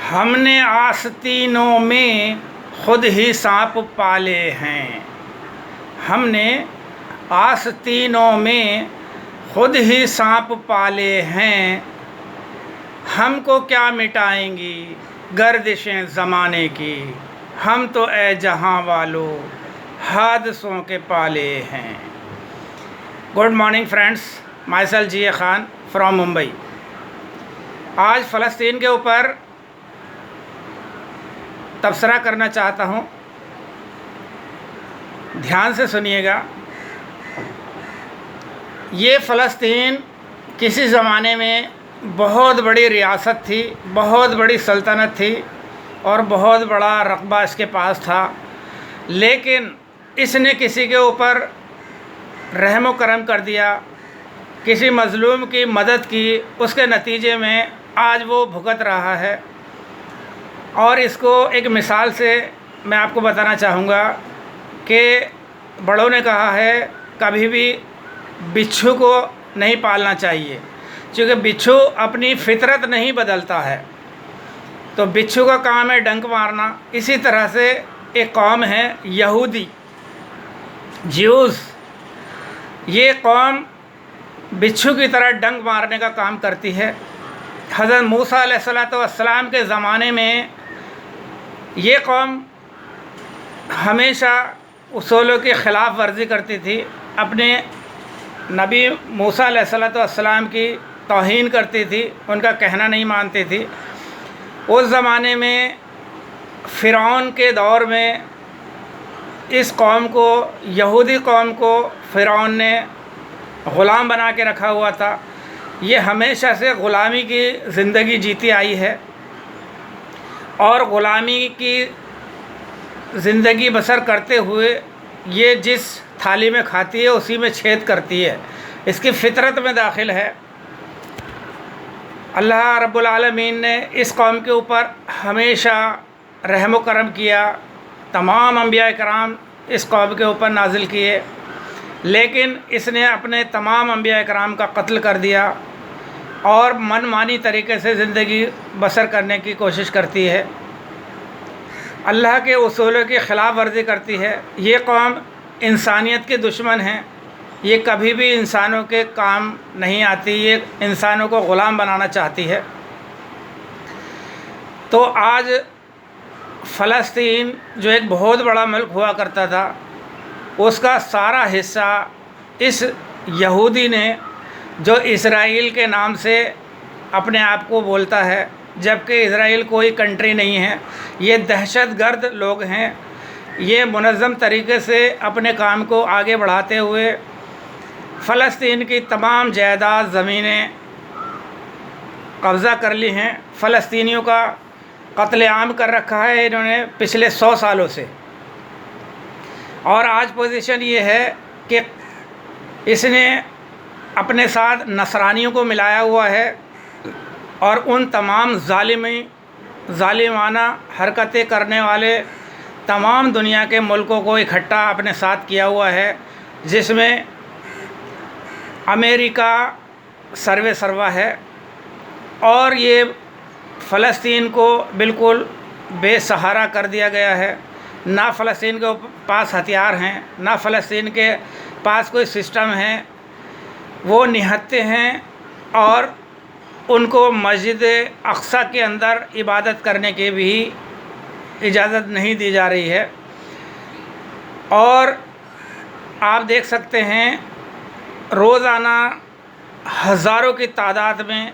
हमने आस्तीनों में खुद ही सांप पाले हैं। हमने आस्तीनों में खुद ही सांप पाले हैं। हमको क्या मिटाएंगी गर्दिशें ज़माने की। हम तो ए जहां वालों हादसों के पाले हैं। Good morning friends, myself G Khan from Mumbai. आज फ़लस्तीन के ऊपर तबसरा करना चाहता हूँ, ध्यान से सुनिएगा। ये फ़लस्तीन किसी ज़माने में बहुत बड़ी रियासत थी, बहुत बड़ी सल्तनत थी और बहुत बड़ा रक़बा इसके पास था। लेकिन इसने किसी के ऊपर रहम करम कर दिया, किसी मज़लूम की मदद की, उसके नतीजे में आज वो भुगत रहा है। और इसको एक मिसाल से मैं आपको बताना चाहूँगा कि बड़ों ने कहा है कभी भी बिच्छू को नहीं पालना चाहिए, क्योंकि बिच्छू अपनी फितरत नहीं बदलता है। तो बिच्छू का काम है डंक मारना। इसी तरह से एक कौम है यहूदी, ज्यूज़। ये कौम बिच्छू की तरह डंक मारने का काम करती है। हज़रत मूसा अलैहिस्सलाम के ज़माने में ये कौम हमेशा उसूलों की ख़िलाफ़ वर्जी करती थी, अपने नबी मूसा अलैहिस्सलाम की तौहीन करती थी, उनका कहना नहीं मानती थी। उस ज़माने में फ़िरौन के दौर में इस कौम को, यहूदी कौम को फ़िरौन ने ग़ुलाम बना के रखा हुआ था। ये हमेशा से ग़ुलामी की ज़िंदगी जीती आई है और ग़ुलामी की ज़िंदगी बसर करते हुए ये जिस थाली में खाती है उसी में छेद करती है, इसकी फ़ितरत में दाखिल है। अल्लाह रब्बुल आलमीन ने इस कौम के ऊपर हमेशा रहम व करम किया। तमाम अंबिया कराम इस कौम के ऊपर नाजिल किए, लेकिन इसने अपने तमाम अंबिया कराम का कत्ल कर दिया और मनमानी तरीके से ज़िंदगी बसर करने की कोशिश करती है, अल्लाह के उसूलों की ख़िलाफ़ वर्जी करती है। ये कौम इंसानियत के दुश्मन हैं। ये कभी भी इंसानों के काम नहीं आती, ये इंसानों को ग़ुलाम बनाना चाहती है। तो आज फ़लस्तीन जो एक बहुत बड़ा मुल्क हुआ करता था, उसका सारा हिस्सा इस यहूदी ने, जो इसराइल के नाम से अपने आप को बोलता है, जबकि इसराइल कोई कंट्री नहीं है, ये दहशतगर्द लोग हैं। ये मुनज़्ज़म तरीके से अपने काम को आगे बढ़ाते हुए फ़लस्तीन की तमाम जायदाद ज़मीनें कब्ज़ा कर ली हैं। फ़लस्तीनियों का कत्लेआम कर रखा है इन्होंने पिछले 100 सालों से। और आज पोजीशन ये है कि इसने अपने साथ नसरानियों को मिलाया हुआ है और उन तमाम ज़ालिमाना हरकतें करने वाले तमाम दुनिया के मुल्कों को इकट्ठा अपने साथ किया हुआ है, जिसमें अमेरिका सर्वे सर्वा है। और ये फ़लस्तीन को बिल्कुल बेसहारा कर दिया गया है। ना फ़लस्तीन के पास हथियार हैं, ना फ़लस्तीन के पास कोई सिस्टम है। वो निहत्ते हैं और उनको मस्जिद अक़सा के अंदर इबादत करने की भी इजाज़त नहीं दी जा रही है। और आप देख सकते हैं रोज़ाना हज़ारों की तादाद में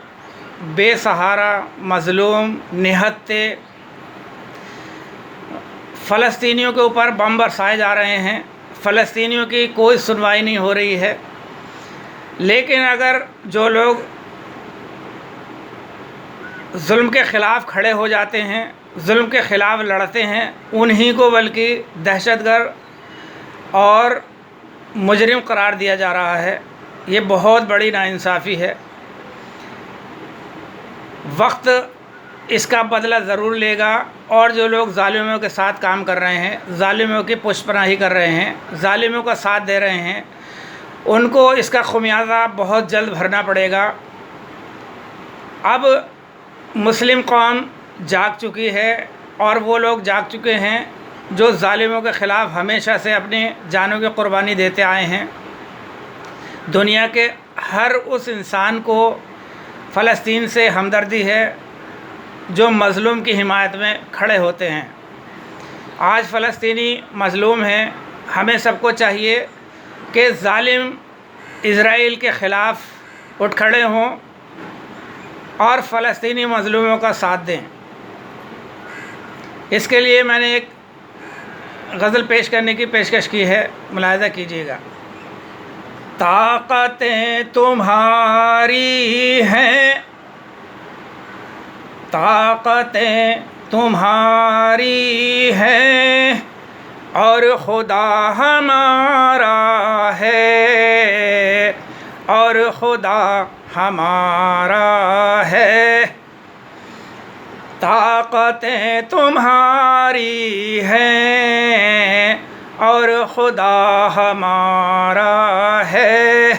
बेसहारा, मज़लूम, निहत्ते फ़लस्तीनियों के ऊपर बम बरसाए जा रहे हैं। फ़लस्तीनियों की कोई सुनवाई नहीं हो रही है। लेकिन अगर जो लोग जुल्म के ख़िलाफ़ खड़े हो जाते हैं, जुल्म के ख़िलाफ़ लड़ते हैं, उन्हीं को बल्कि दहशतगर्द और मुजरिम करार दिया जा रहा है। ये बहुत बड़ी नाइंसाफ़ी है। वक्त इसका बदला ज़रूर लेगा और जो लोग ज़ालिमों के साथ काम कर रहे हैं, ज़ालिमों की पुष्पनाही कर रहे हैं, ज़ालिमों का साथ दे रहे हैं, उनको इसका ख़ुमियाज़ा बहुत जल्द भरना पड़ेगा। अब मुस्लिम कौम जाग चुकी है और वो लोग जाग चुके हैं जो ज़ालिमों के ख़िलाफ़ हमेशा से अपनी जानों की क़ुरबानी देते आए हैं। दुनिया के हर उस इंसान को फ़लस्तीन से हमदर्दी है जो मज़लूम की हिमायत में खड़े होते हैं। आज फ़लस्तीनी मज़लूम हैं, हमें सबको चाहिए कि ज़ालिम इज़राइल के ख़िलाफ़ उठ खड़े हों और फ़लस्तीनी मज़लूमों का साथ दें। इसके लिए मैंने एक गज़ल पेश करने की पेशकश की है, मुलाहिज़ा कीजिएगा। ताक़तें तुम्हारी हैं, ताक़तें तुम्हारी हैं और खुदा हमारा है, और खुदा हमारा है। ताक़तें तुम्हारी हैं और खुदा हमारा है।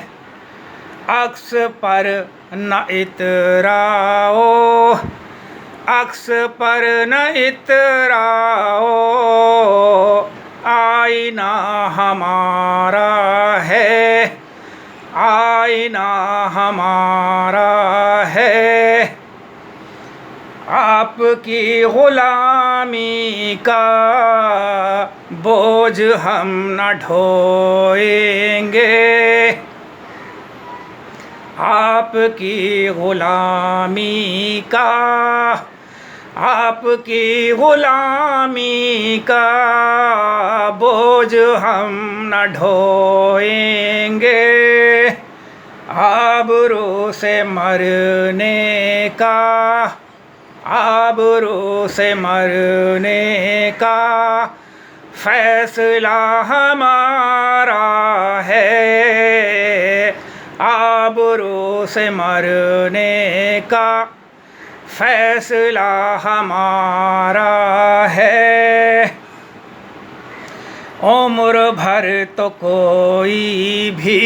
अक्स पर न इतराओ, अक्स पर न इतराओ, आईना हमारा है, आईना हमारा है। आपकी ग़ुलामी का बोझ हम न ढोएंगे, आपकी ग़ुलामी का, आपकी ग़ुलामी का बोझ हम न ढोएंगे। आबरू से मरने का, आबरू से मरने का फ़ैसला हमारा है, आबरू से मरने का फ़ैसला हमारा है। उम्र भर तो कोई भी,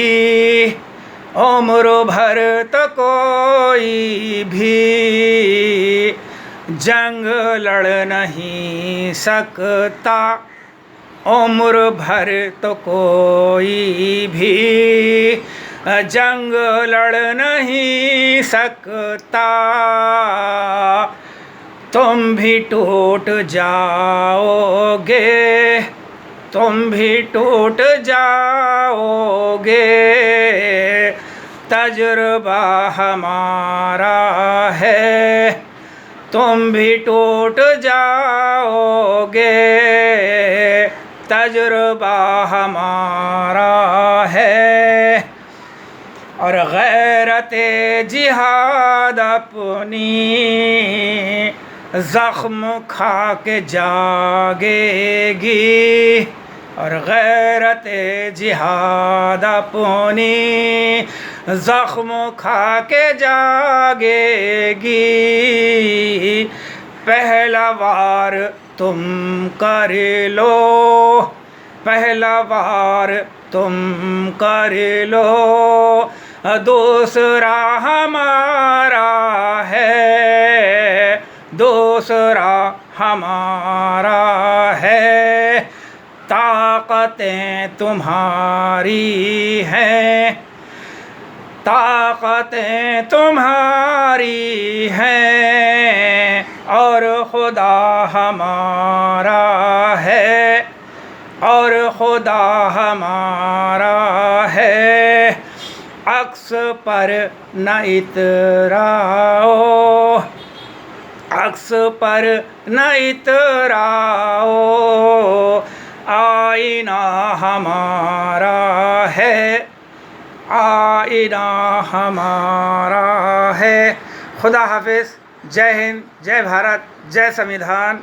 उम्र भर तो कोई भी जंग लड़ नहीं सकता, उम्र भर तो कोई भी जंग लड़ नहीं सकता। तुम भी टूट जाओगे, तुम भी टूट जाओगे, तजुर्बा हमारा है। तुम भी टूट जाओगे, तजुर्बा हमारा है। और गैरते जिहाद अपनी ज़ख्म खा के जागेगी, और गैरते जिहाद अपनी ज़ख्म खा के जागेगी। पहला वार तुम कर लो, पहला वार तुम कर लो, दूसरा हमारा है, दूसरा हमारा है। ताक़तें तुम्हारी हैं, ताक़तें तुम्हारी हैं और खुदा हमारा है, और खुदा हमारा है। अक्स पर न इतराओ, अक्स पर न इतराओ, आईना हमारा है, आईना हमारा है। खुदा हाफिज़। जय हिंद, जय भारत, जय संविधान।